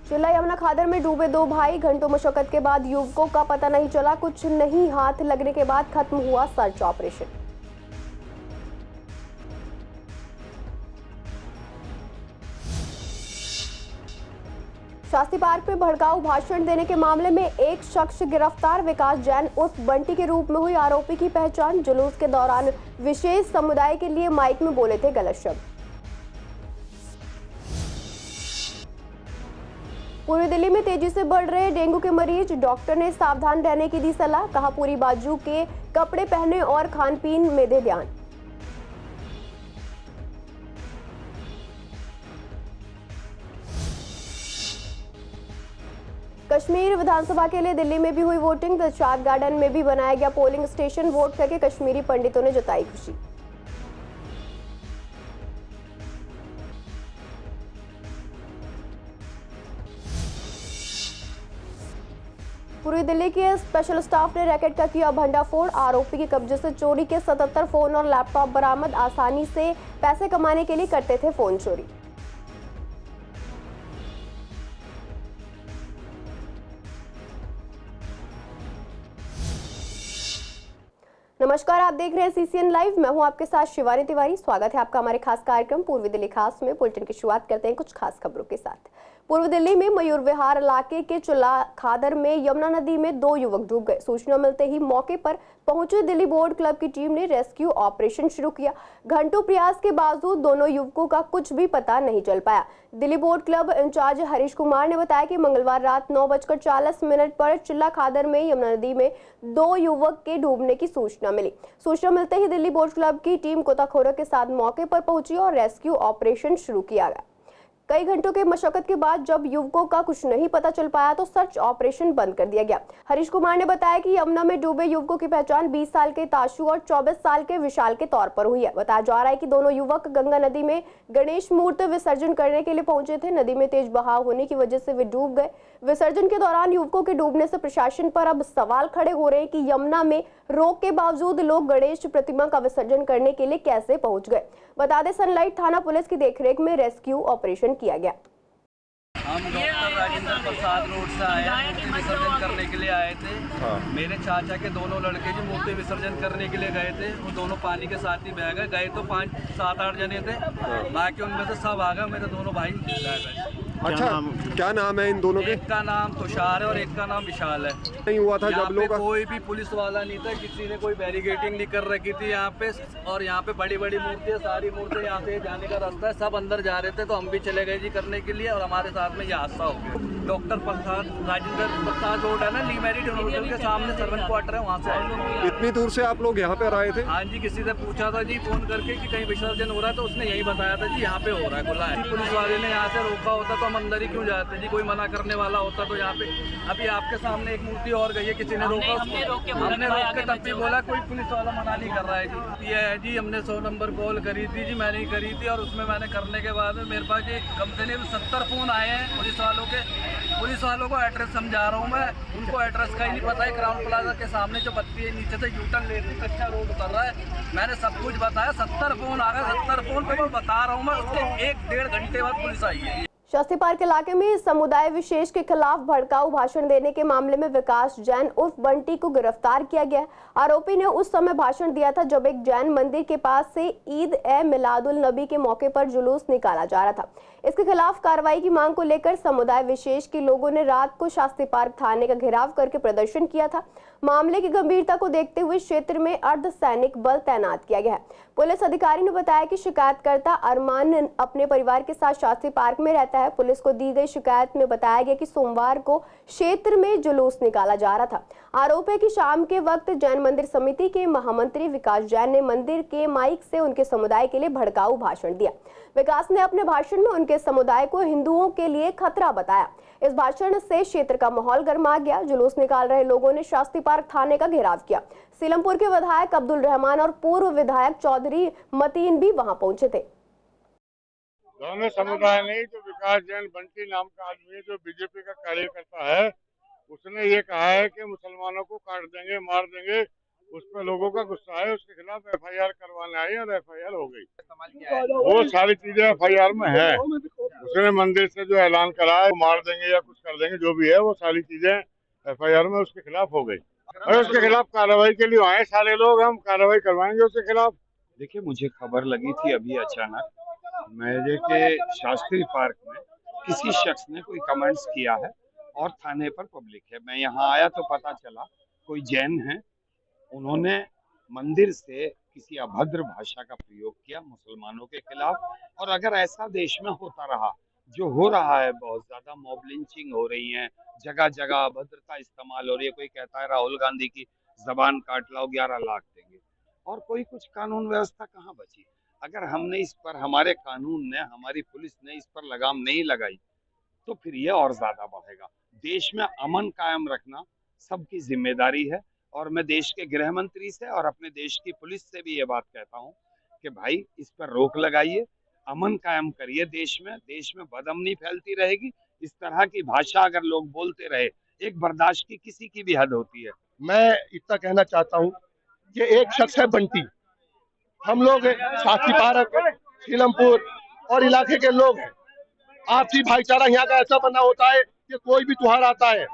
चिल्ला यमुना खादर में डूबे दो भाई, घंटों मशक्कत के बाद युवकों का पता नहीं चला। कुछ नहीं हाथ लगने के बाद खत्म हुआ सर्च ऑपरेशन। शास्त्री पार्क में भड़काऊ भाषण देने के मामले में एक शख्स गिरफ्तार। विकास जैन उर्फ बंटी के रूप में हुई आरोपी की पहचान। जुलूस के दौरान विशेष समुदाय के लिए माइक में बोले थे गलत शब्द। पूरी दिल्ली में तेजी से बढ़ रहे डेंगू के मरीज, डॉक्टर ने सावधान रहने की दी सलाह। कहा पूरी बाजू के कपड़े पहने और खान पीन में दे ध्यान। कश्मीर विधानसभा के लिए दिल्ली में भी हुई वोटिंग। दिलशाद गार्डन में भी बनाया गया पोलिंग स्टेशन। वोट करके कश्मीरी पंडितों ने जताई खुशी। पूरी दिल्ली के स्पेशल स्टाफ ने रैकेट का किया भंडाफोड़। आरोपी के कब्जे से चोरी के 77 फोन और लैपटॉप बरामद। आसानी से पैसे कमाने के लिए करते थे फोन चोरी। नमस्कार, आप देख रहे हैं सीसीएन लाइव। मैं हूं आपके साथ शिवानी तिवारी। स्वागत है आपका हमारे खास कार्यक्रम पूर्वी दिल्ली खास में। बुलेटिन की शुरुआत करते हैं कुछ खास खबरों के साथ। पूर्व दिल्ली में मयूर विहार इलाके के चिल्ला खादर में यमुना नदी में दो युवक डूब गए। सूचना मिलते ही मौके पर पहुंची दिल्ली बोट क्लब की टीम ने रेस्क्यू ऑपरेशन शुरू किया। घंटों प्रयास के बावजूद दोनों युवकों का कुछ भी पता नहीं चल पाया। Delhi boat club in charge Harish Kumar ने बताया कि मंगलवार रात 9:40 पर चिल्ला खादर में यमुना नदी में दो युवक के डूबने की सूचना मिली। सूचना मिलते ही दिल्ली बोट क्लब की टीम गोताखोरों के साथ मौके पर पहुंची और रेस्क्यू ऑपरेशन शुरू किया गया। कई घंटों के मशक्कत के बाद जब युवकों का कुछ नहीं पता चल पाया तो सर्च ऑपरेशन बंद कर दिया गया। हरीश कुमार ने बताया कि यमुना में डूबे युवकों की पहचान 20 साल के ताशु और 24 साल के विशाल के तौर पर हुई है। बताया जा रहा है कि दोनों युवक गंगा नदी में गणेश मूर्ति विसर्जन करने के लिए पहुंचे थे। नदी में तेज बहाव होने की वजह से वे डूब गए। विसर्जन के दौरान युवकों के डूबने से प्रशासन पर अब सवाल खड़े हो रहे हैं कि यमुना में रोक के बावजूद लोग गणेश प्रतिमा का विसर्जन करने के लिए कैसे पहुंच गए। बता दें सनलाइट थाना पुलिस की देखरेख में रेस्क्यू ऑपरेशन किया गया। हम डॉक्टर राजेंद्र प्रसाद रोड से आए हैं, मूर्ति विसर्जन करने के लिए आए थे। मेरे चाचा के दोनों लड़के जो मूर्ति विसर्जन करने के लिए गए थे वो दोनों पानी के साथ ही बह गए। गए तो 5-7-8 जने थे, बाकी उनमें से सब आ गए। मेरे दोनों भाई बह गए। अच्छा, क्या नाम है इन दोनों के? एक का नाम तुषार है और एक का नाम विशाल है। नहीं हुआ था जब लोग कोई भी पुलिस वाला नहीं था, किसी ने कोई बैरिकेटिंग नहीं कर रखी थी यहाँ पे। और यहाँ पे बड़ी बड़ी मूर्तियाँ, सारी मूर्तियाँ यहाँ से जाने का रास्ता है। सब अंदर जा रहे थे तो हम भी चले गए जी करने के लिए और हमारे साथ में ये हादसा हो गया। डॉक्टर प्रसाद राजेंद्र प्रसाद रोड है ना, ली मैरिड होटल के सामने सर्वेंट क्वार्टर है, वहाँ से आए। इतनी दूर से आप लोग यहाँ पे आए थे? हाँ जी, किसी से पूछा था जी फोन करके कि कहीं विसर्जन हो रहा है तो उसने यही बताया था जी यहाँ पे हो रहा है, खुला है। पुलिस वाले ने यहाँ से रोका होता तो हम अंदर ही क्यों जाते जी, कोई मना करने वाला होता तो यहाँ पे। अभी आपके सामने एक मूर्ति और गई है, किसी ने रोका, हमने रोक के तब भी बोला, कोई पुलिस वाला मना नहीं कर रहा है जी। ये है जी, हमने 100 नंबर कॉल करी थी जी, मैंने ही करी थी और उसमें मैंने करने के बाद में मेरे पास ये कम से कम 70 फोन आए हैं पुलिस वालों के। पुलिस वालों को एड्रेस समझा रहा हूँ मैं, उनको एड्रेस का ही नहीं पता है। क्राउन प्लाजा के सामने जो बत्ती है, नीचे से यूटर्न लेती कच्चा रोड उतर रहा है। मैंने सब कुछ बताया, 70 फोन आ गए। 70 फोन पे मैं बता रहा हूँ मैं, उसके 1-1.5 घंटे बाद पुलिस आई है। शास्त्री पार्क इलाके में समुदाय विशेष के खिलाफ भड़काऊ भाषण देने के मामले में विकास जैन उर्फ बंटी को गिरफ्तार किया गया। आरोपी ने उस समय भाषण दिया था जब एक जैन मंदिर के पास से ईद ए मिलादुल नबी के मौके पर जुलूस निकाला जा रहा था। इसके खिलाफ कार्रवाई की मांग को लेकर समुदाय विशेष के लोगों ने रात को शास्त्री पार्क थाने का घेराव करके प्रदर्शन किया था। मामले की गंभीरता को देखते हुए क्षेत्र में अर्धसैनिक बल तैनात किया गया है। पुलिस अधिकारी ने बताया कि शिकायतकर्ता अरमान अपने परिवार के साथ शास्त्री पार्क में रहता है। पुलिस को दी गई शिकायत में बताया गया कि सोमवार को क्षेत्र में जुलूस निकाला जा रहा था। आरोप है कि शाम के वक्त जैन मंदिर समिति के महामंत्री विकास जैन ने मंदिर के माइक से उनके समुदाय के लिए भड़काऊ भाषण दिया। विकास ने अपने भाषण में उनके समुदाय को हिंदुओं के लिए खतरा बताया। इस भाषण से क्षेत्र का माहौल गर्मा गया। जुलूस निकाल रहे लोगों ने शास्त्री पार्क थाने का घेराव किया। सीलमपुर के विधायक अब्दुल रहमान और पूर्व विधायक चौधरी मतीन भी वहां पहुंचे थे। दोनों समुदाय ने, जो विकास जैन बंटी नाम का आदमी है जो बीजेपी का कार्यकर्ता है, उसने ये कहा है कि मुसलमानों को काट देंगे, मार देंगे। उस पर लोगों का गुस्सा है, उसके खिलाफ एफआईआर करवाने आई और एफआईआर हो गई। वो सारी चीजें एफआईआर में है, उसने मंदिर से जो ऐलान करा है, मार देंगे या कुछ कर देंगे, जो भी है वो सारी चीजें FIR में उसके खिलाफ हो गई। और उसके खिलाफ कार्रवाई के लिए आए सारे लोग, हम कार्रवाई करवाएंगे उसके खिलाफ। देखिए, मुझे खबर लगी थी अभी अचानक मेरे के शास्त्री पार्क में किसी शख्स ने कोई कमेंट्स किया है और थाने पर पब्लिक है। मैं यहाँ आया तो पता चला कोई जैन है, उन्होंने मंदिर से किसी अभद्र भाषा का प्रयोग किया मुसलमानों के खिलाफ। और अगर ऐसा देश में होता रहा, जो हो रहा है, बहुत ज्यादा मॉब लिंचिंग हो रही है, जगह जगह अभद्रता इस्तेमाल हो रही है। कोई कहता है राहुल गांधी की जबान काट लाओ 11 लाख देंगे, और कोई कुछ कानून व्यवस्था कहाँ बची। अगर हमने इस पर, हमारे कानून ने, हमारी पुलिस ने इस पर लगाम नहीं लगाई तो फिर ये और ज्यादा बढ़ेगा। देश में अमन कायम रखना सबकी जिम्मेदारी है, और मैं देश के गृह मंत्री से और अपने देश की पुलिस से भी ये बात कहता हूँ कि भाई इस पर रोक लगाइए, अमन कायम करिए। देश में बदअमनी फैलती रहेगी। इस तरह की भाषा अगर लोग बोलते रहे, एक बर्दाश्त की किसी की भी हद होती है। मैं इतना कहना चाहता हूँ कि एक शख्स है बंटी, हम लोग शास्त्री पार्क, सीलमपुर और इलाके के लोग हैं। आपसी भाईचारा यहाँ का ऐसा बना होता है कि कोई भी त्योहार आता है,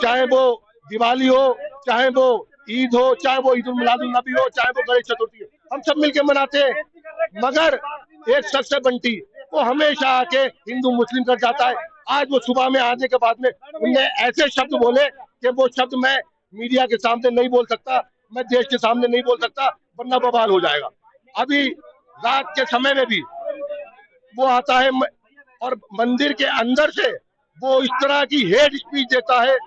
चाहे वो दिवाली हो, चाहे वो ईद हो, चाहे वो ईद उल मिलादुल नबी हो, चाहे वो गणेश चतुर्थी हो, हम सब मिलके मनाते हैं। मगर एक शख्स है बंटी, वो हमेशा आके हिंदू मुस्लिम कर जाता है। आज वो सुबह में आने के बाद में उनने ऐसे शब्द बोले कि वो शब्द मैं मीडिया के सामने नहीं बोल सकता, मैं देश के सामने नहीं बोल सकता, वरना बवाल हो जाएगा। अभी रात के समय में भी वो आता है और मंदिर के अंदर से वो इस तरह की हेट स्पीच देता है,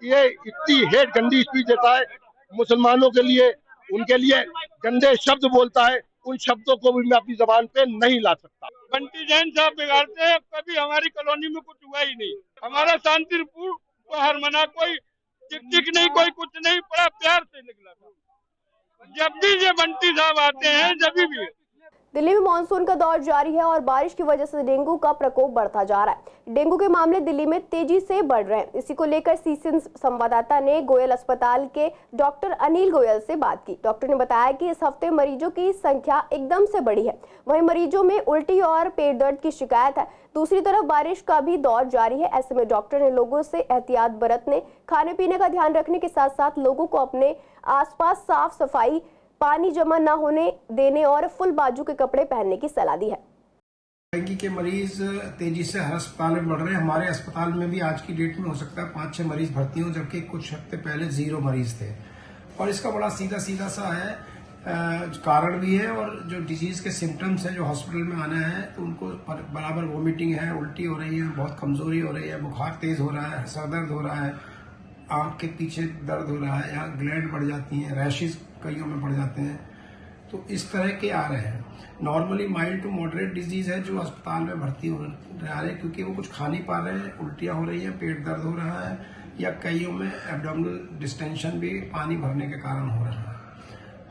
ये इतनी हेट गंदी स्पीच देता है मुसलमानों के लिए, उनके लिए गंदे शब्द बोलता है। उन शब्दों को भी मैं अपनी जबान पे नहीं ला सकता। बंटी जैन साहब बिगाड़ते हैं, कभी हमारी कॉलोनी में कुछ हुआ ही नहीं। हमारा शांतिपूर्ण त्योहार मना, कोई टिक नहीं, कोई कुछ नहीं, बड़ा प्यार से निकला था। जब भी ये बंटी साहब आते हैं, जब भी। दिल्ली में मानसून का दौर जारी है और बारिश की वजह से डेंगू का प्रकोप बढ़ता जा रहा है। डेंगू के मामले दिल्ली में तेजी से बढ़ रहे हैं। इसी को लेकर सीसीएन संवाददाता ने गोयल अस्पताल के डॉक्टर अनिल गोयल से बात की। डॉक्टर ने बताया कि इस हफ्ते मरीजों की संख्या एकदम से बढ़ी है। वहीं मरीजों में उल्टी और पेट दर्द की शिकायत है। दूसरी तरफ बारिश का भी दौर जारी है। ऐसे में डॉक्टर ने लोगों से एहतियात बरतने, खाने पीने का ध्यान रखने के साथ साथ लोगों को अपने आसपास साफ सफाई, पानी जमा न होने देने और फुल बाजू के कपड़े पहनने की सलाह दी है। डेंगू के मरीज तेजी से हर अस्पताल में बढ़ रहे हैं। हमारे अस्पताल में भी आज की डेट में हो सकता है 5-6 मरीज भर्ती हों, जबकि कुछ हफ्ते पहले 0 मरीज थे। और इसका बड़ा सीधा सा है कारण भी है, और जो डिजीज के सिम्टम्स हैं जो हॉस्पिटल में आना है तो उनको बराबर वोमिटिंग है, उल्टी हो रही है, बहुत कमजोरी हो रही है, बुखार तेज हो रहा है, सर दर्द हो रहा है, आंख के पीछे दर्द हो रहा है, यहाँ ग्लैंड बढ़ जाती हैं, रैशेज कईयों में बढ़ जाते हैं। तो इस तरह के आ रहे हैं। Normally mild to moderate disease है जो अस्पताल में भर्ती हो रहे हैं, क्योंकि वो कुछ खा नहीं पा रहे हैं, उल्टियां हो रही हैं, पेट दर्द हो रहा है, या कईयों में एब्डोमिनल डिस्टेंशन भी पानी भरने के कारण हो रहा है।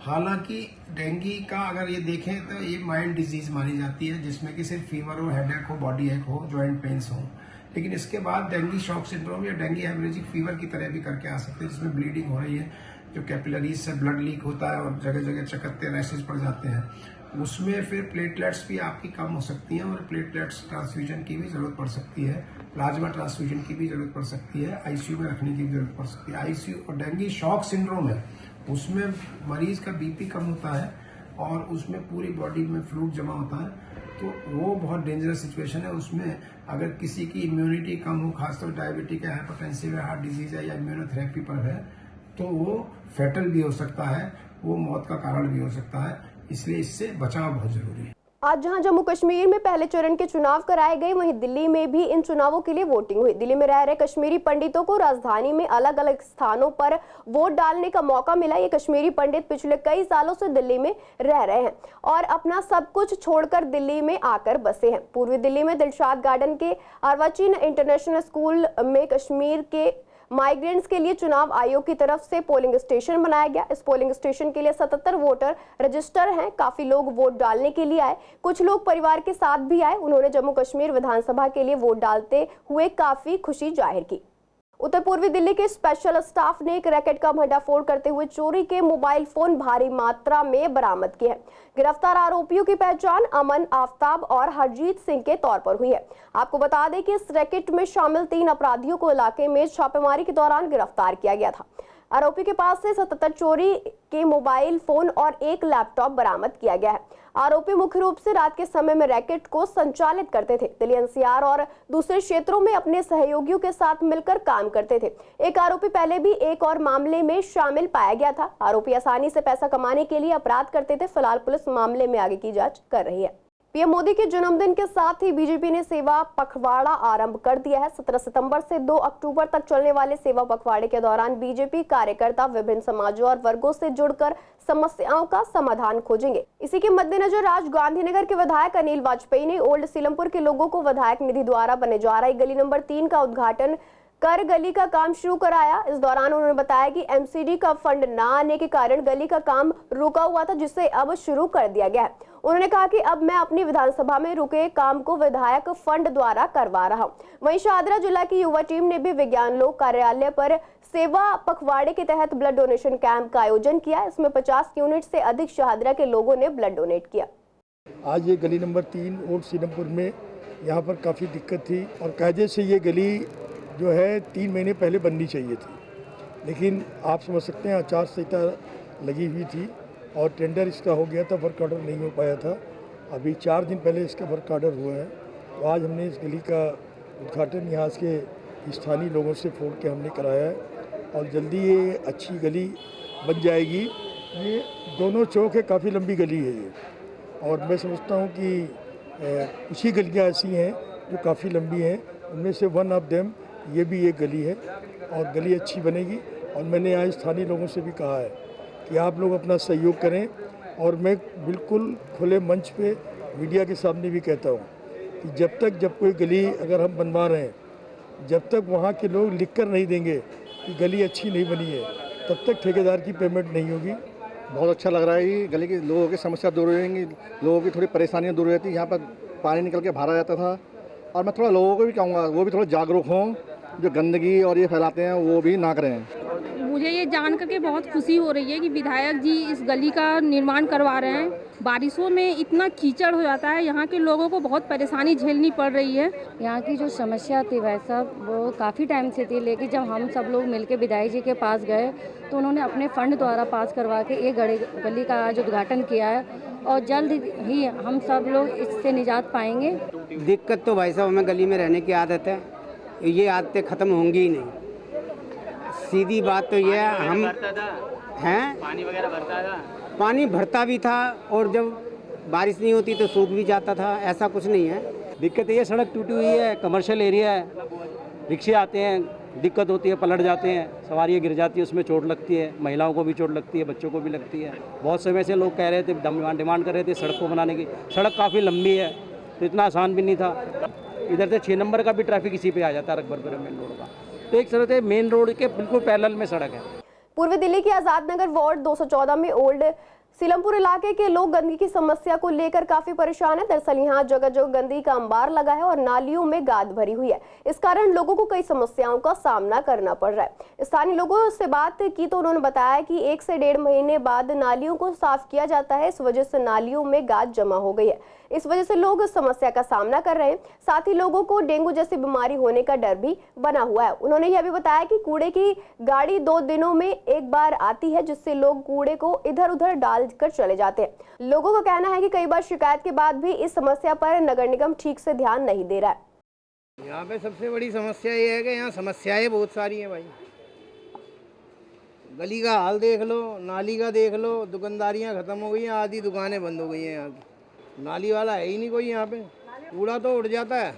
हालांकि डेंगू का अगर ये देखें तो ये माइल्ड डिजीज मानी जाती है, जिसमें कि सिर्फ फीवर हो, हेडेक हो, बॉडी एक हो, जॉइंट पेन्स हो। लेकिन इसके बाद डेंगू शॉक सिंड्रोम या डेंगू हेमरेजिक फीवर की तरह भी करके आ सकते हैं, जिसमें ब्लीडिंग हो रही है, जो कैपिलरीज से ब्लड लीक होता है और जगह जगह चकत्ते रैशेज पड़ जाते हैं। उसमें फिर प्लेटलेट्स भी आपकी कम हो सकती हैं और प्लेटलेट्स ट्रांसफ्यूजन की भी जरूरत पड़ सकती है, प्लाज्मा ट्रांसफ्यूजन की भी जरूरत पड़ सकती है, आईसीयू में रखने की भी जरूरत पड़ सकती है। आईसीयू और डेंगू शॉक सिंड्रोम है, उसमें मरीज का बीपी कम होता है और उसमें पूरी बॉडी में फ्लूइड जमा होता है, तो वो बहुत डेंजरस सिचुएशन है। उसमें अगर किसी की इम्यूनिटी कम हो, खासतौर डायबिटिक है, हाइपरटेंसिव है, हार्ट डिजीज है या इम्यूनोथेरेपी पर है, तो वो फैटल भी हो सकता है, वो मौत का कारण भी हो सकता है। इसलिए इससे बचाव बहुत जरूरी है। आज जहां जम्मू कश्मीर में पहले चरण के चुनाव कराए गए, वहीं दिल्ली में भी इन चुनावों के लिए वोटिंग हुई। दिल्ली में रह रहे कश्मीरी पंडितों को राजधानी में अलग अलग स्थानों पर वोट डालने का मौका मिला। ये कश्मीरी पंडित पिछले कई सालों से दिल्ली में रह रहे हैं और अपना सब कुछ छोड़कर दिल्ली में आकर बसे हैं। पूर्वी दिल्ली में दिलशाद गार्डन के अर्वाचीन इंटरनेशनल स्कूल में कश्मीर के माइग्रेंट्स के लिए चुनाव आयोग की तरफ से पोलिंग स्टेशन बनाया गया। इस पोलिंग स्टेशन के लिए 77 वोटर रजिस्टर हैं। काफी लोग वोट डालने के लिए आए, कुछ लोग परिवार के साथ भी आए। उन्होंने जम्मू कश्मीर विधानसभा के लिए वोट डालते हुए काफी खुशी जाहिर की। उत्तर पूर्वी दिल्ली के स्पेशल स्टाफ ने एक रैकेट का भंडाफोड़ करते हुए चोरी के मोबाइल फोन भारी मात्रा में बरामद किए हैं। गिरफ्तार आरोपियों की पहचान अमन, आफ्ताब और हरजीत सिंह के तौर पर हुई है। आपको बता दें कि इस रैकेट में शामिल 3 अपराधियों को इलाके में छापेमारी के दौरान गिरफ्तार किया गया था। आरोपी के पास से 77 चोरी के मोबाइल फोन और 1 लैपटॉप बरामद किया गया है। आरोपी मुख्य रूप से रात के समय में रैकेट को संचालित करते थे। दिल्ली एनसीआर और दूसरे क्षेत्रों में अपने सहयोगियों के साथ मिलकर काम करते थे। एक आरोपी पहले भी एक और मामले में शामिल पाया गया था। आरोपी आसानी से पैसा कमाने के लिए अपराध करते थे। फिलहाल पुलिस मामले में आगे की जांच कर रही है। पीएम मोदी के जन्मदिन के साथ ही बीजेपी ने सेवा पखवाड़ा आरंभ कर दिया है। 17 सितंबर से 2 अक्टूबर तक चलने वाले सेवा पखवाड़े के दौरान बीजेपी कार्यकर्ता विभिन्न समाजों और वर्गों से जुड़कर समस्याओं का समाधान खोजेंगे। इसी के मद्देनजर आज गांधीनगर के विधायक अनिल वाजपेयी ने ओल्ड सीलमपुर के लोगों को विधायक निधि द्वारा बने जा रही गली नंबर 3 का उद्घाटन कर गली का काम शुरू कराया। इस दौरान उन्होंने बताया कि एमसीडी का फंड न आने के कारण गली का काम रुका हुआ था, जिसे अब शुरू कर दिया गया है। उन्होंने कहा कि अब मैं अपनी विधानसभा में रुके काम को विधायक फंड द्वारा करवा रहा हूं। वहीं शाहदरा जिला की युवा टीम ने भी विज्ञान लोक कार्यालय पर सेवा पखवाड़े के तहत ब्लड डोनेशन कैंप का आयोजन किया। इसमें 50 यूनिट से अधिक शाहदरा के लोगों ने ब्लड डोनेट किया। आज ये गली नंबर 3 ओल्ड सीलमपुर में यहाँ पर काफ़ी दिक्कत थी और कायदे से ये गली जो है 3 महीने पहले बननी चाहिए थी, लेकिन आप समझ सकते हैं आचार संहिता लगी हुई थी और टेंडर इसका हो गया था, वर्क ऑर्डर नहीं हो पाया था। अभी 4 दिन पहले इसका वर्क ऑर्डर हुआ है। तो आज हमने इस गली का उद्घाटन यहाँ के स्थानीय लोगों से फोन के हमने कराया है और जल्दी ये अच्छी गली बन जाएगी। ये दोनों चौक है, काफ़ी लंबी गली है ये, और मैं समझता हूँ कि कुछ ही गलियाँ ऐसी हैं जो काफ़ी लंबी हैं। उनमें से वन ऑफ देम ये भी एक गली है और गली अच्छी बनेगी। और मैंने यहाँ स्थानीय लोगों से भी कहा है कि आप लोग अपना सहयोग करें, और मैं बिल्कुल खुले मंच पे मीडिया के सामने भी कहता हूँ कि जब कोई गली अगर हम बनवा रहे हैं, जब तक वहाँ के लोग लिख कर नहीं देंगे कि गली अच्छी नहीं बनी है, तब तक ठेकेदार की पेमेंट नहीं होगी। बहुत अच्छा लग रहा है कि गली के लोगों की समस्या दूर रहेंगी, लोगों की थोड़ी परेशानियाँ दूर रहती। यहाँ पर पानी निकल के भरा जाता था, और मैं थोड़ा लोगों को भी कहूँगा वो भी थोड़ा जागरूक हों, जो गंदगी और ये फैलाते हैं वो भी ना करें। मुझे ये जान करके बहुत खुशी हो रही है कि विधायक जी इस गली का निर्माण करवा रहे हैं। बारिशों में इतना कीचड़ हो जाता है, यहाँ के लोगों को बहुत परेशानी झेलनी पड़ रही है। यहाँ की जो समस्या थी भाई साहब वो काफ़ी टाइम से थी, लेकिन जब हम सब लोग मिलकर विधायक जी के पास गए तो उन्होंने अपने फंड द्वारा पास करवा के ये गली का आज उद्घाटन किया है और जल्द ही हम सब लोग इससे निजात पाएंगे। दिक्कत तो भाई साहब हमें गली में रहने की आदत है, ये आदतें ख़त्म होंगी ही नहीं। सीधी बात तो ये है, हम हैं पानी वगैरह भरता था, पानी भरता भी था और जब बारिश नहीं होती तो सूख भी जाता था, ऐसा कुछ नहीं है। दिक्कत ये सड़क टूटी हुई है, कमर्शियल एरिया है, रिक्शे आते हैं, दिक्कत होती है, पलट जाते हैं, सवारियाँ गिर जाती है, उसमें चोट लगती है, महिलाओं को भी चोट लगती है, बच्चों को भी लगती है। बहुत समय से लोग कह रहे थे, डिमांड कर रहे थे सड़क को बनाने की। सड़क काफ़ी लंबी है तो इतना आसान भी नहीं था। इधर से 6 नंबर का भी ट्रैफिक इसी पे आ जाता है, रकबरपुर मेन रोड का। तो एक तरह से मेन रोड के बिल्कुल पैरेलल में सड़क है। पूर्वी दिल्ली के आजाद नगर वार्ड 214 में ओल्ड सीलमपुर इलाके के लोग गंदगी की समस्या को लेकर काफी परेशान है। दरअसल यहाँ जगह जगह गंदगी का अंबार लगा है और नालियों में गाद भरी हुई है। इस कारण लोगों को कई समस्याओं का सामना करना पड़ रहा है। स्थानीय लोगों से बात की तो उन्होंने बताया कि 1 से 1.5 महीने बाद नालियों को साफ किया जाता है। इस वजह से नालियों में गाद जमा हो गई है। इस वजह से लोग समस्या का सामना कर रहे हैं। साथ ही लोगों को डेंगू जैसी बीमारी होने का डर भी बना हुआ है। उन्होंने यह भी बताया कि कूड़े की गाड़ी 2 दिनों में एक बार आती है, जिससे लोग कूड़े को इधर उधर डाल कर चले जाते हैं। लोगों का कहना है कि कई बार शिकायत के बाद भी इस समस्या पर नगर निगम ठीक से ध्यान नहीं दे रहा है। यहाँ पे सबसे बड़ी समस्या ये है कि यहाँ समस्याएं बहुत सारी हैं भाई। गली का हाल देख लो, नाली का देख लो, दुकानदारियाँ खत्म हो गई हैं, आधी दुकानें बंद हो गई हैं। यहाँ की नाली वाला है ही नहीं कोई। यहाँ पे कूड़ा तो उड़ जाता है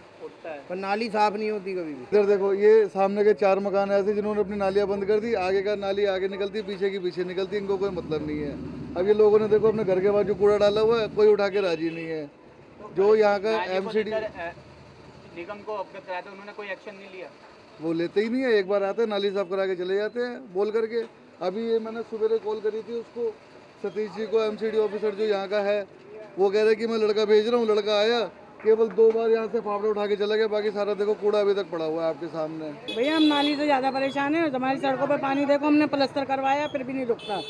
पर नाली साफ नहीं होती कभी भी। इधर देखो, ये सामने के 4 मकान ऐसे जिन्होंने अपनी नालियाँ बंद कर दी। आगे का नाली आगे निकलती, पीछे की पीछे निकलती, इनको कोई मतलब नहीं है। अब ये लोगों ने देखो अपने घर के बाजू कूड़ा डाला हुआ है, कोई उठा के राजी नहीं है। जो यहाँ का एमसीडी निगम को अवगत कराया था, उन्होंने कोई एक्शन नहीं लिया। वो लेते ही नहीं है। एक बार आते हैं, नाली साफ करा के चले जाते हैं बोल करके। अभी ये मैंने सुबह कॉल करी थी उसको, सतीश जी को, एमसीडी ऑफिसर जो यहाँ का है, वो कह रहे कि मैं लड़का भेज रहा हूँ। लड़का आया, केवल 2 बार यहाँ से फावड़ा उठा के चला गया, बाकी सारा देखो कूड़ा अभी तक पड़ा हुआ है आपके सामने। भैया हम नाली से ज़्यादा परेशान हैं, हमारी सड़कों पे पानी देखो, हमने प्लास्टर करवाया फिर भी नहीं रुकता।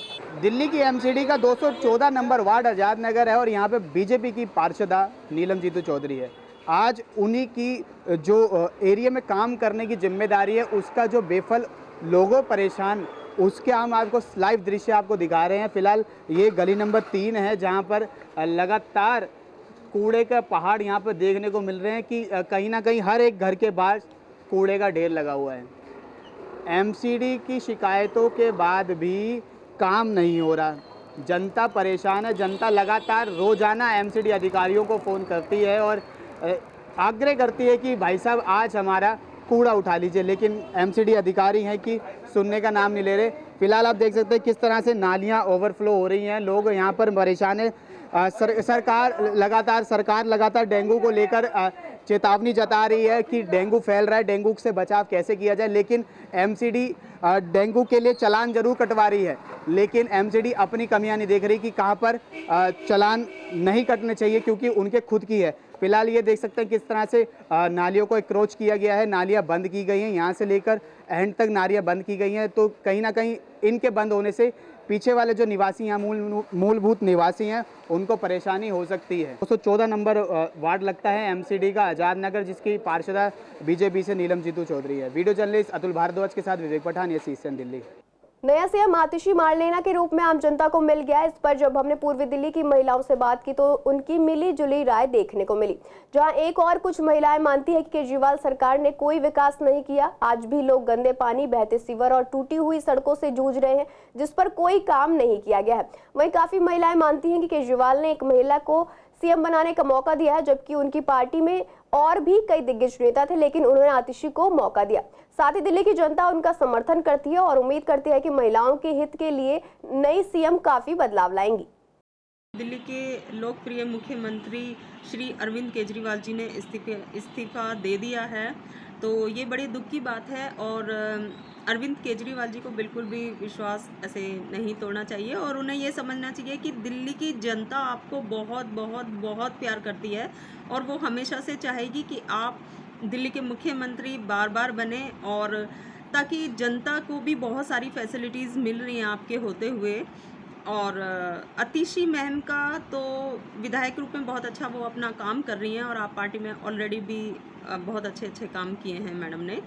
दिल्ली की एमसीडी का 214 नंबर वार्ड आज़ाद नगर है और यहाँ पे बीजेपी की पार्षदा नीलम जीतू चौधरी है। आज उन्हीं की जो एरिया में काम करने की जिम्मेदारी है, उसका जो बेफल लोगों परेशान, उसके हम आपको लाइव दृश्य आपको दिखा रहे हैं। फिलहाल ये गली नंबर 3 है जहाँ पर लगातार कूड़े का पहाड़ यहाँ पर देखने को मिल रहे हैं कि कहीं ना कहीं हर एक घर के बाहर कूड़े का ढेर लगा हुआ है। एमसीडी की शिकायतों के बाद भी काम नहीं हो रहा, जनता परेशान है। जनता लगातार रोजाना एमसीडी अधिकारियों को फ़ोन करती है और आग्रह करती है कि भाई साहब आज हमारा कूड़ा उठा लीजिए, लेकिन एमसीडी अधिकारी हैं कि सुनने का नाम नहीं ले रहे। फिलहाल आप देख सकते हैं किस तरह से नालियां ओवरफ्लो हो रही हैं, लोग यहाँ पर परेशान है। सरकार लगातार डेंगू को लेकर चेतावनी जता रही है कि डेंगू फैल रहा है, डेंगू से बचाव कैसे किया जाए, लेकिन एमसीडी डेंगू के लिए चालान जरूर कटवा रही है, लेकिन एमसीडी अपनी कमियां नहीं देख रही कि कहां पर चालान नहीं कटने चाहिए क्योंकि उनके खुद की है। फिलहाल ये देख सकते हैं किस तरह से नालियों को अप्रोच किया गया है, नालियां बंद की गई हैं, यहाँ से लेकर एंड तक नालियां बंद की गई हैं। तो कहीं ना कहीं इनके बंद होने से पीछे वाले जो निवासी यहाँ मूलभूत निवासी हैं उनको परेशानी हो सकती है। 214 नंबर वार्ड लगता है एमसीडी का आज़ाद नगर, जिसकी पार्षदा बीजेपी से नीलम जीतू चौधरी है। वीडियो जर्नलिस्ट अतुल भारद्वाज के साथ विवेक पठान, सीएसएन दिल्ली। नया सीएम आतिशी मारलेना के रूप में आम जनता को मिल गया। इस पर जब हमने पूर्वी दिल्ली की महिलाओं से बात की तो उनकी मिली जुली राय देखने को मिली। जहां एक और कुछ महिलाएं मानती है कि केजरीवाल सरकार ने कोई विकास नहीं किया, आज भी लोग गंदे पानी, बहते सीवर और टूटी हुई सड़कों से जूझ रहे हैं जिस पर कोई काम नहीं किया गया है। वहीं काफी महिलाएं मानती हैं कि केजरीवाल ने एक महिला को सीएम बनाने का मौका दिया है, जबकि उनकी पार्टी में और भी कई दिग्गज नेता थे लेकिन उन्होंने आतिशी को मौका दिया। साथ ही दिल्ली की जनता उनका समर्थन करती है और उम्मीद करती है कि महिलाओं के हित के लिए नई सीएम काफी बदलाव लाएंगी। दिल्ली के लोकप्रिय मुख्यमंत्री श्री अरविंद केजरीवाल जी ने इस्तीफा दे दिया है, तो ये बड़ी दुख की बात है और अरविंद केजरीवाल जी को बिल्कुल भी विश्वास ऐसे नहीं तोड़ना चाहिए और उन्हें ये समझना चाहिए कि दिल्ली की जनता आपको बहुत बहुत बहुत प्यार करती है और वो हमेशा से चाहेगी कि आप दिल्ली के मुख्यमंत्री बार बार बने, और ताकि जनता को भी बहुत सारी फैसिलिटीज़ मिल रही हैं आपके होते हुए। और आतिशी मैम का तो विधायक रूप में बहुत अच्छा वो अपना काम कर रही हैं और आप पार्टी में ऑलरेडी भी बहुत अच्छे अच्छे काम किए हैं मैडम ने,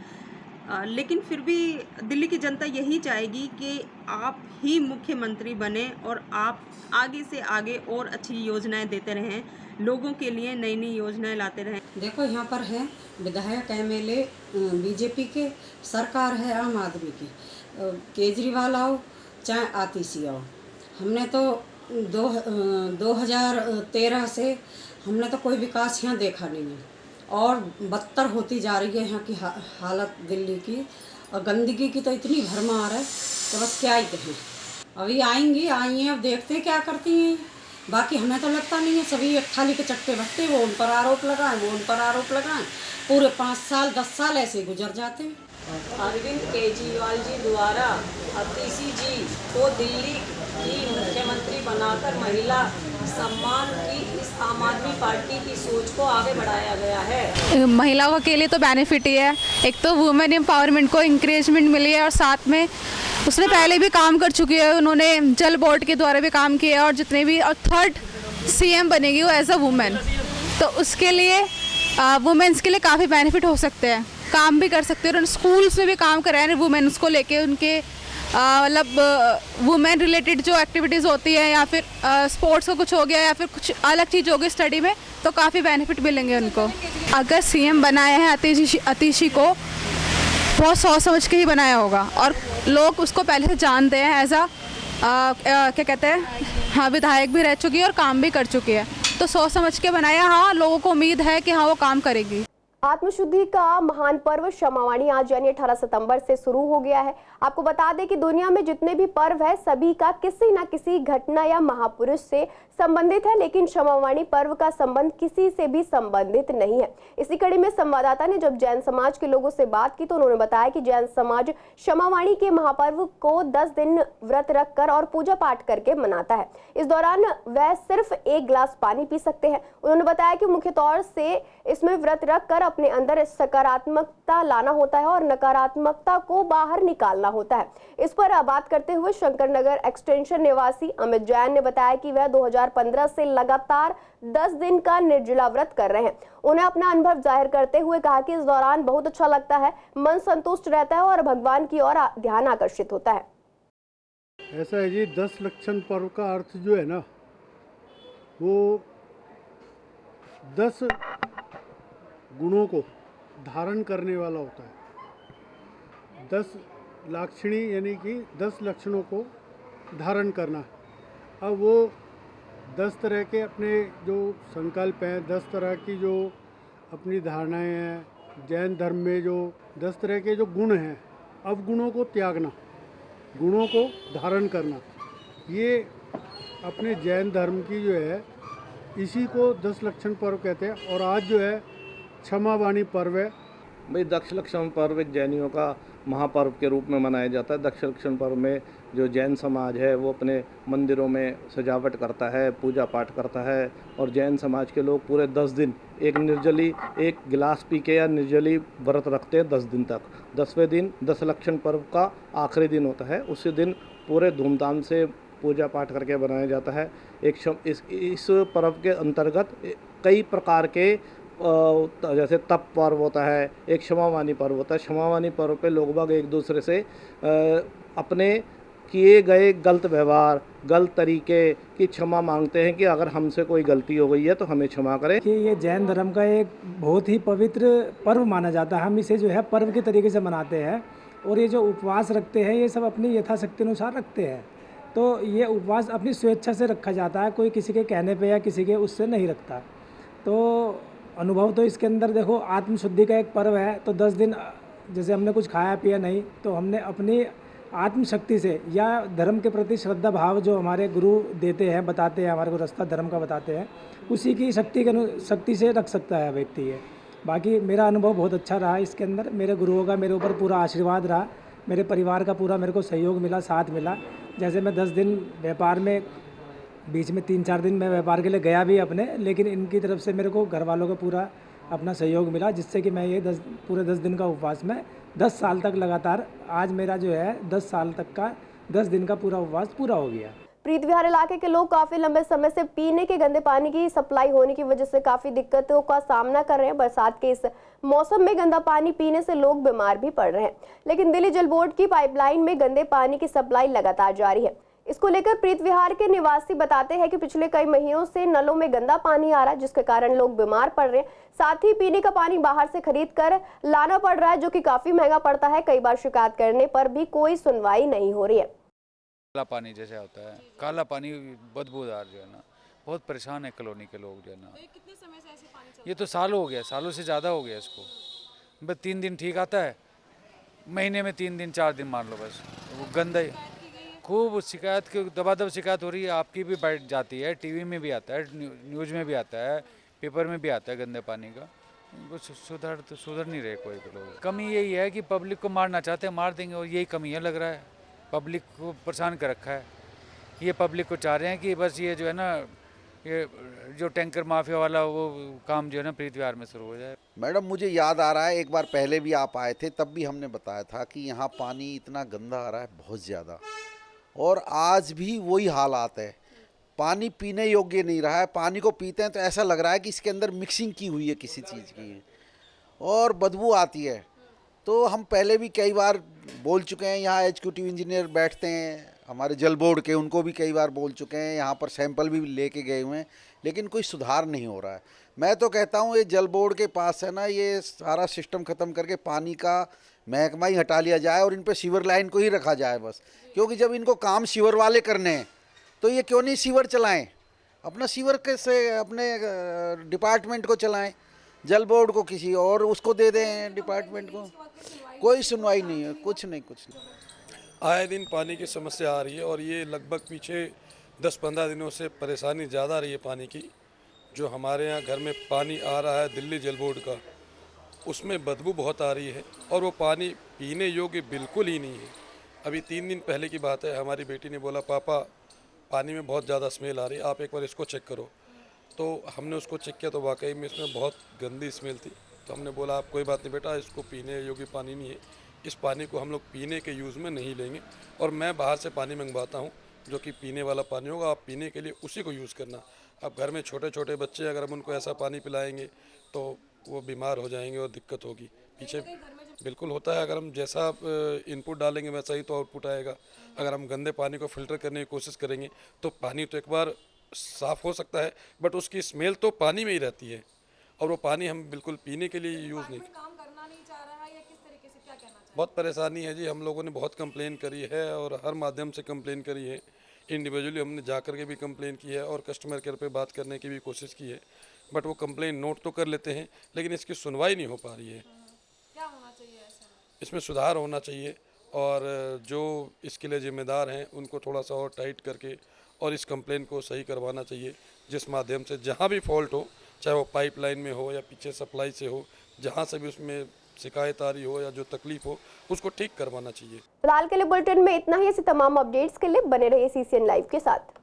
लेकिन फिर भी दिल्ली की जनता यही चाहेगी कि आप ही मुख्यमंत्री बने और आप आगे से आगे और अच्छी योजनाएं देते रहें, लोगों के लिए नई नई योजनाएं लाते रहें। देखो यहाँ पर है विधायक एमएलए बीजेपी के, सरकार है आम आदमी की, केजरीवाल आओ चाहे आतिशी आओ। हमने तो 2013 से हमने तो कोई विकास यहाँ देखा नहीं है और बदतर होती जा रही है यहाँ की हालत दिल्ली की, और गंदगी की तो इतनी भरमार है तो बस क्या ही कहें। अभी आई हैं, अब देखते हैं क्या करती हैं। बाकी हमें तो लगता नहीं है, सभी एक थाली के चट्टे बट्टे, वो उन पर आरोप लगाएं, वो उन पर आरोप लगाएं, पूरे 5 साल 10 साल ऐसे गुजर जाते हैं। अरविंद केजरीवाल जी द्वारा आतिशी जी को दिल्ली की मुख्यमंत्री बनाकर महिला सम्मान की इस आम आदमी पार्टी की सोच को आगे बढ़ाया गया है। महिलाओं के लिए तो बेनिफिट ही है, एक तो वुमेन एम्पावरमेंट को इंकरेजमेंट मिली है और साथ में उसने पहले भी काम कर चुकी है, उन्होंने जल बोर्ड के द्वारा भी काम किया और जितने भी, और 3rd सीएम बनेगी वो एज अ वुमेन, तो उसके लिए वुमेन्स के लिए काफ़ी बेनिफिट हो सकते हैं, काम भी कर सकते हैं। और स्कूल्स में भी काम कराए हैं वुमेन्स को लेके, उनके मतलब वुमेन रिलेटेड जो एक्टिविटीज़ होती है या फिर स्पोर्ट्स का कुछ हो गया या फिर कुछ अलग चीज़ हो गई स्टडी में, तो काफ़ी बेनिफिट मिलेंगे उनको। अगर सीएम बनाया है आतिशी को बहुत सोच समझ के ही बनाया होगा और लोग उसको पहले से जानते हैं, एज क्या कहते हैं, हाँ विधायक भी रह चुकी है और काम भी कर चुकी है, तो सोच समझ के बनाया। हाँ, लोगों को उम्मीद है कि हाँ वो काम करेगी। आत्मशुद्धि का महान पर्व क्षमावाणी आज यानी 18 सितंबर से शुरू हो गया है। आपको बता दें कि दुनिया में जितने भी पर्व है सभी का किसी न किसी घटना या महापुरुष से संबंधित है, लेकिन क्षमावाणी पर्व का संबंध किसी से भी संबंधित नहीं है। इसी कड़ी में संवाददाता ने जब जैन समाज के लोगों से बात की तो उन्होंने बताया कि जैन समाज क्षमावाणी के महापर्व को 10 दिन व्रत रखकर और पूजा पाठ करके मनाता है। इस दौरान वह सिर्फ 1 गिलास पानी पी सकते हैं। उन्होंने बताया कि मुख्य तौर से इसमें व्रत रखकर अपने अंदर सकारात्मकता लाना होता है और नकारात्मकता को बाहर निकालना होता है। इस पर बात करते हुए शंकर नगर एक्सटेंशन निवासी अमित जैन ने बताया कि वह 2015 से लगातार 10 दिन का निर्जला व्रत कर रहे हैं। उन्हें अपना अनुभव जाहिर करते हुए कहा कि इस दौरान बहुत अच्छा लगता है, मन संतुष्ट रहता है और भगवान की ओर ध्यान आकर्षित होता है। ऐसा है जी, 10 लक्षण पर्व का अर्थ जो है ना, वो 10 गुणों को धारण करने वाला होता है। 10 लाक्षणी यानी कि 10 लक्षणों को धारण करना। अब वो 10 तरह के अपने जो संकल्प हैं, 10 तरह की जो अपनी धारणाएं हैं, जैन धर्म में जो 10 तरह के जो गुण हैं, अवगुणों को त्यागना, गुणों को धारण करना, ये अपने जैन धर्म की जो है इसी को 10 लक्षण पर्व कहते हैं। और आज जो है क्षमावाणी पर्व है। भाई दक्ष लक्षण पर्व एक जैनियों का महापर्व के रूप में मनाया जाता है। दक्ष लक्षण पर्व में जो जैन समाज है वो अपने मंदिरों में सजावट करता है, पूजा पाठ करता है, और जैन समाज के लोग पूरे 10 दिन एक गिलास पी के या निर्जली व्रत रखते हैं 10 दिन तक। 10वें दिन 10 लक्षण पर्व का आखिरी दिन होता है। उसी दिन पूरे धूमधाम से पूजा पाठ करके बनाया जाता है। इस पर्व के अंतर्गत कई प्रकार के जैसे तप पर्व होता है, एक क्षमावाणी पर्व होता है। क्षमावाणी पर्व पे लोग बाग एक दूसरे से अपने किए गए गलत व्यवहार, गलत तरीके की क्षमा मांगते हैं कि अगर हमसे कोई गलती हो गई है तो हमें क्षमा करें। कि ये जैन धर्म का एक बहुत ही पवित्र पर्व माना जाता है। हम इसे जो है पर्व के तरीके से मनाते हैं, और ये जो उपवास रखते हैं ये सब अपनी यथाशक्ति अनुसार रखते हैं। तो ये उपवास अपनी स्वेच्छा से रखा जाता है, कोई किसी के कहने पे या किसी के उससे नहीं रखता। तो अनुभव तो इसके अंदर देखो, आत्मशुद्धि का एक पर्व है। तो 10 दिन जैसे हमने कुछ खाया पिया नहीं, तो हमने अपनी आत्मशक्ति से या धर्म के प्रति श्रद्धा भाव जो हमारे गुरु देते हैं, बताते हैं, हमारे को रास्ता धर्म का बताते हैं, उसी की शक्ति से रख सकता है व्यक्ति ये। बाकी मेरा अनुभव बहुत अच्छा रहा इसके अंदर। मेरे गुरुओं का मेरे ऊपर पूरा आशीर्वाद रहा, मेरे परिवार का पूरा मेरे को सहयोग मिला, साथ मिला। जैसे मैं 10 दिन व्यापार में, बीच में 3-4 दिन मैं व्यापार के लिए गया भी अपने, लेकिन इनकी तरफ से मेरे को घर वालों का पूरा अपना सहयोग मिला, जिससे कि मैं ये पूरे 10 दिन का उपवास में 10 साल तक लगातार, आज मेरा जो है 10 साल तक का 10 दिन का पूरा उपवास पूरा हो गया। प्रीत विहार इलाके के लोग काफी लंबे समय से पीने के गंदे पानी की सप्लाई होने की वजह से काफी दिक्कतों का सामना कर रहे हैं। बरसात के इस मौसम में गंदा पानी पीने से लोग बीमार भी पड़ रहे हैं, लेकिन दिल्ली जल बोर्ड की पाइपलाइन में गंदे पानी की सप्लाई लगातार जारी है। इसको लेकर प्रीत विहार के निवासी बताते हैं कि पिछले कई महीनों से नलों में गंदा पानी आ रहा है, जिसके कारण लोग बीमार पड़ रहे हैं। साथ ही पीने का पानी बाहर से खरीद कर लाना पड़ रहा है, जो कि काफी महंगा पड़ता है। कई बार शिकायत करने पर भी कोई सुनवाई नहीं हो रही है। काला पानी जैसे होता है, काला पानी बदबूदार जो है ना, बहुत परेशान है कॉलोनी के लोग जो है ना। कितने समय से ऐसे पानी चल रहा है? ये तो साल हो गया, सालों से ज़्यादा हो गया इसको। बस 3 दिन ठीक आता है, महीने में 3 दिन 4 दिन मान लो, बस वो गंदा ही। खूब शिकायत की दबादब शिकायत हो रही है, आपकी भी बैठ जाती है, टीवी में भी आता है, न्यूज़ में भी आता है, पेपर में भी आता है गंदे पानी का। कुछ सुधर नहीं रहे कोई लोग। कमी यही है कि पब्लिक को मारना चाहते हैं, मार देंगे, और यही कमी है लग रहा है। पब्लिक को परेशान कर रखा है। ये पब्लिक को चाह रहे हैं कि बस ये जो है ना, ये जो टैंकर माफिया वाला वो काम जो है ना प्रीत विहार में शुरू हो जाए। मैडम मुझे याद आ रहा है, एक बार पहले भी आप आए थे, तब भी हमने बताया था कि यहाँ पानी इतना गंदा आ रहा है, बहुत ज़्यादा, और आज भी वही हालात है। पानी पीने योग्य नहीं रहा है। पानी को पीते हैं तो ऐसा लग रहा है कि इसके अंदर मिक्सिंग की हुई है किसी चीज़ की, और बदबू आती है। तो हम पहले भी कई बार बोल चुके हैं, यहाँ एग्जीक्यूटिव इंजीनियर बैठते हैं हमारे जल बोर्ड के, उनको भी कई बार बोल चुके हैं, यहाँ पर सैंपल भी लेके गए हुए हैं, लेकिन कोई सुधार नहीं हो रहा है। मैं तो कहता हूँ ये जल बोर्ड के पास है ना, ये सारा सिस्टम ख़त्म करके पानी का महकमा ही हटा लिया जाए और इन पे सीवर लाइन को ही रखा जाए बस। क्योंकि जब इनको काम सीवर वाले करने हैं तो ये क्यों नहीं सीवर चलाएं, अपना सीवर से अपने डिपार्टमेंट को चलाएं। जल बोर्ड को किसी और उसको दे दें, डिपार्टमेंट को। कोई सुनवाई नहीं है, कुछ नहीं। आए दिन पानी की समस्या आ रही है और ये लगभग पीछे 10-15 दिनों से परेशानी ज़्यादा आ रही है पानी की। जो हमारे यहाँ घर में पानी आ रहा है दिल्ली जल बोर्ड का, उसमें बदबू बहुत आ रही है और वो पानी पीने योग्य बिल्कुल ही नहीं है। अभी 3 दिन पहले की बात है, हमारी बेटी ने बोला पापा पानी में बहुत ज़्यादा स्मेल आ रही है, आप एक बार इसको चेक करो। तो हमने उसको चेक किया तो वाकई में इसमें बहुत गंदी स्मेल थी। तो हमने बोला आप कोई बात नहीं बेटा, इसको पीने योग्य पानी नहीं है, इस पानी को हम लोग पीने के यूज़ में नहीं लेंगे और मैं बाहर से पानी मंगवाता हूँ जो कि पीने वाला पानी होगा, आप पीने के लिए उसी को यूज़ करना। अब घर में छोटे छोटे बच्चे अगर हम उनको ऐसा पानी पिलाएंगे तो वो बीमार हो जाएंगे और दिक्कत होगी। पीछे बिल्कुल होता है, अगर हम जैसा इनपुट डालेंगे वैसा ही तो आउटपुट आएगा। अगर हम गंदे पानी को फ़िल्टर करने की कोशिश करेंगे तो पानी तो एक बार साफ़ हो सकता है, बट उसकी स्मेल तो पानी में ही रहती है और वो पानी हम बिल्कुल पीने के लिए यूज़ नहीं। बहुत परेशानी है जी, हम लोगों ने बहुत कंप्लेन करी है और हर माध्यम से कंप्लेन करी है। इंडिविजुअली हमने जाकर के भी कंप्लेन की है और कस्टमर केयर पे बात करने की भी कोशिश की है, बट वो कंप्लेन नोट तो कर लेते हैं लेकिन इसकी सुनवाई नहीं हो पा रही है। क्या होना चाहिए ऐसे? इसमें सुधार होना चाहिए और जो इसके लिए जिम्मेदार हैं उनको थोड़ा सा और टाइट करके और इस कंप्लेन को सही करवाना चाहिए, जिस माध्यम से जहाँ भी फॉल्ट हो, चाहे वो पाइपलाइन में हो या पीछे सप्लाई से हो, जहाँ से भी उसमें शिकायत आ रही हो या जो तकलीफ हो उसको ठीक करवाना चाहिए। फिलहाल के लिए बुलेटिन में इतना ही। ऐसे तमाम अपडेट्स के लिए बने रहिए CCN लाइव के साथ।